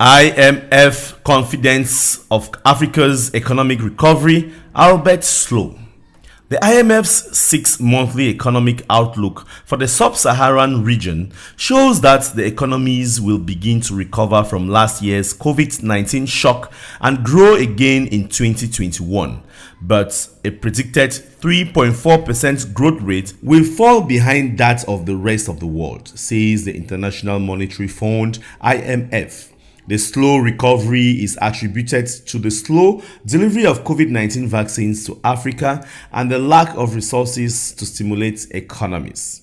IMF confidence of Africa's economic recovery, albeit slow. The IMF's six-monthly economic outlook for the sub-Saharan region shows that the economies will begin to recover from last year's COVID-19 shock and grow again in 2021. But a predicted 3.4% growth rate will fall behind that of the rest of the world, says the International Monetary Fund (IMF). The slow recovery is attributed to the slow delivery of COVID-19 vaccines to Africa and the lack of resources to stimulate economies.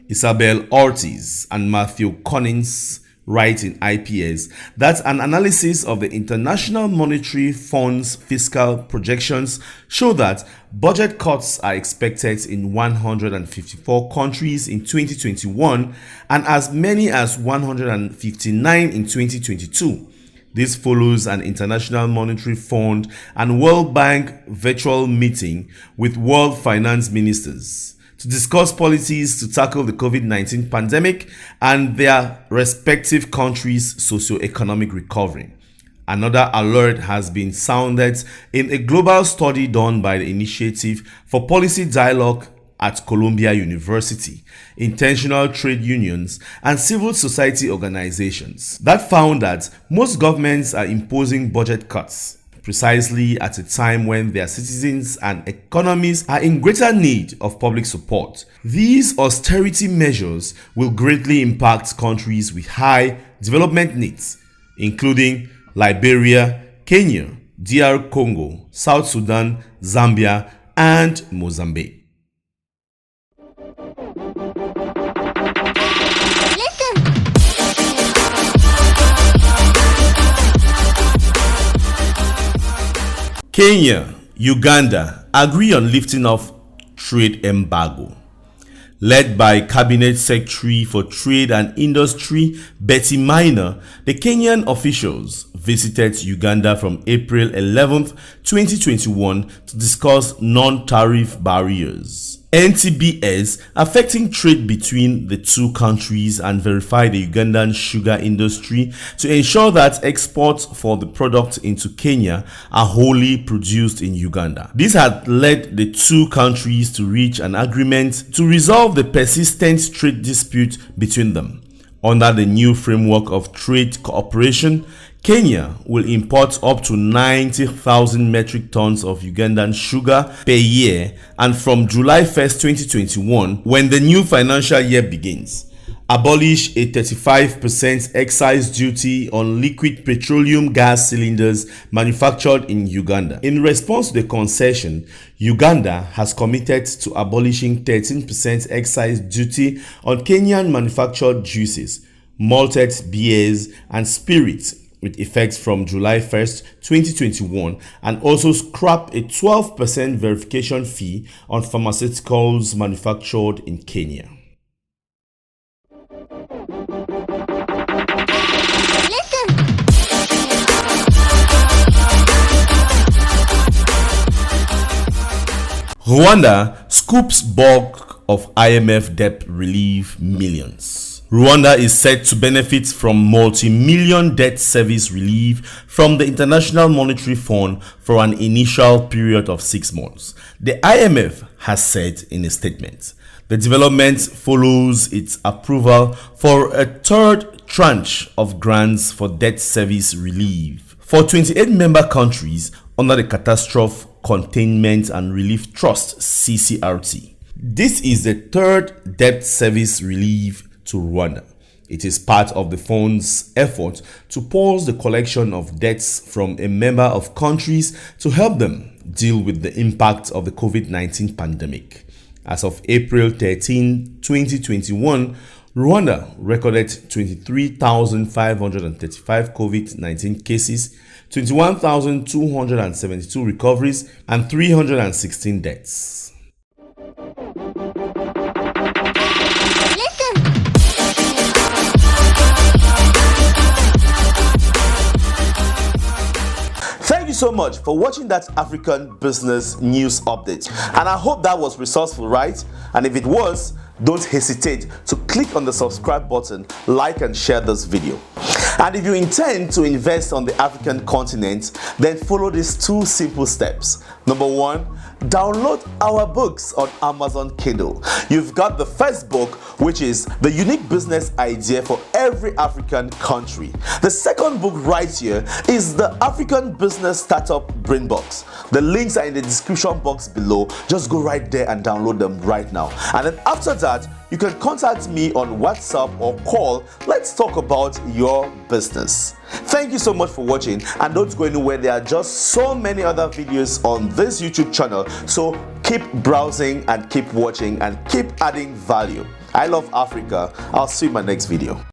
Isabel Ortiz and Matthew Collins write in IPS that an analysis of the International Monetary Fund's fiscal projections show that budget cuts are expected in 154 countries in 2021 and as many as 159 in 2022. This follows an International Monetary Fund and World Bank virtual meeting with world finance ministers to discuss policies to tackle the COVID-19 pandemic and their respective countries' socio-economic recovery. Another alert has been sounded in a global study done by the Initiative for Policy Dialogue at Columbia University, intentional trade unions, and civil society organizations that found that most governments are imposing budget cuts precisely at a time when their citizens and economies are in greater need of public support. These austerity measures will greatly impact countries with high development needs, including Liberia, Kenya, DR Congo, South Sudan, Zambia, and Mozambique. Kenya, Uganda agree on lifting of trade embargo. Led by Cabinet Secretary for Trade and Industry Betty Minor, the Kenyan officials visited Uganda from April 11, 2021 to discuss non-tariff barriers, NTBs, affecting trade between the two countries and verify the Ugandan sugar industry to ensure that exports for the product into Kenya are wholly produced in Uganda. This had led the two countries to reach an agreement to resolve the persistent trade dispute between them. Under the new framework of trade cooperation, Kenya will import up to 90,000 metric tons of Ugandan sugar per year, and from July 1st, 2021, when the new financial year begins, abolish a 35% excise duty on liquid petroleum gas cylinders manufactured in Uganda. In response to the concession, Uganda has committed to abolishing 13% excise duty on Kenyan manufactured juices, malted beers, and spirits, with effect from July 1st, 2021, and also scrap a 12% verification fee on pharmaceuticals manufactured in Kenya. Rwanda scoops bulk of IMF debt relief millions. Rwanda is set to benefit from multi-million debt service relief from the International Monetary Fund for an initial period of 6 months, the IMF has said in a statement. The development follows its approval for a third tranche of grants for debt service relief for 28 member countries under the Catastrophe Containment and Relief Trust (CCRT). This is the third debt service relief to Rwanda. It is part of the fund's effort to pause the collection of debts from a member of countries to help them deal with the impact of the COVID-19 pandemic. As of April 13, 2021, Rwanda recorded 23,535 COVID-19 cases, 21,272 recoveries, and 316 deaths. Thank you so much for watching that African Business News Update, and I hope that was resourceful, right? And if it was, don't hesitate to click on the subscribe button, like and share this video. And if you intend to invest on the African continent, then follow these 2 simple steps. Number 1, download our books on Amazon Kindle. You've got the first book, which is The Unique Business Idea for Every African Country. The second book right here is the African Business Startup Brain Box. The links are in the description box below. Just go right there and download them right now. And then after that, you can contact me on WhatsApp or call. Let's talk about your business. Thank you so much for watching, and don't go anywhere. There are just so many other videos on this YouTube channel, so keep browsing and keep watching and keep adding value. I love Africa. I'll see you in my next video.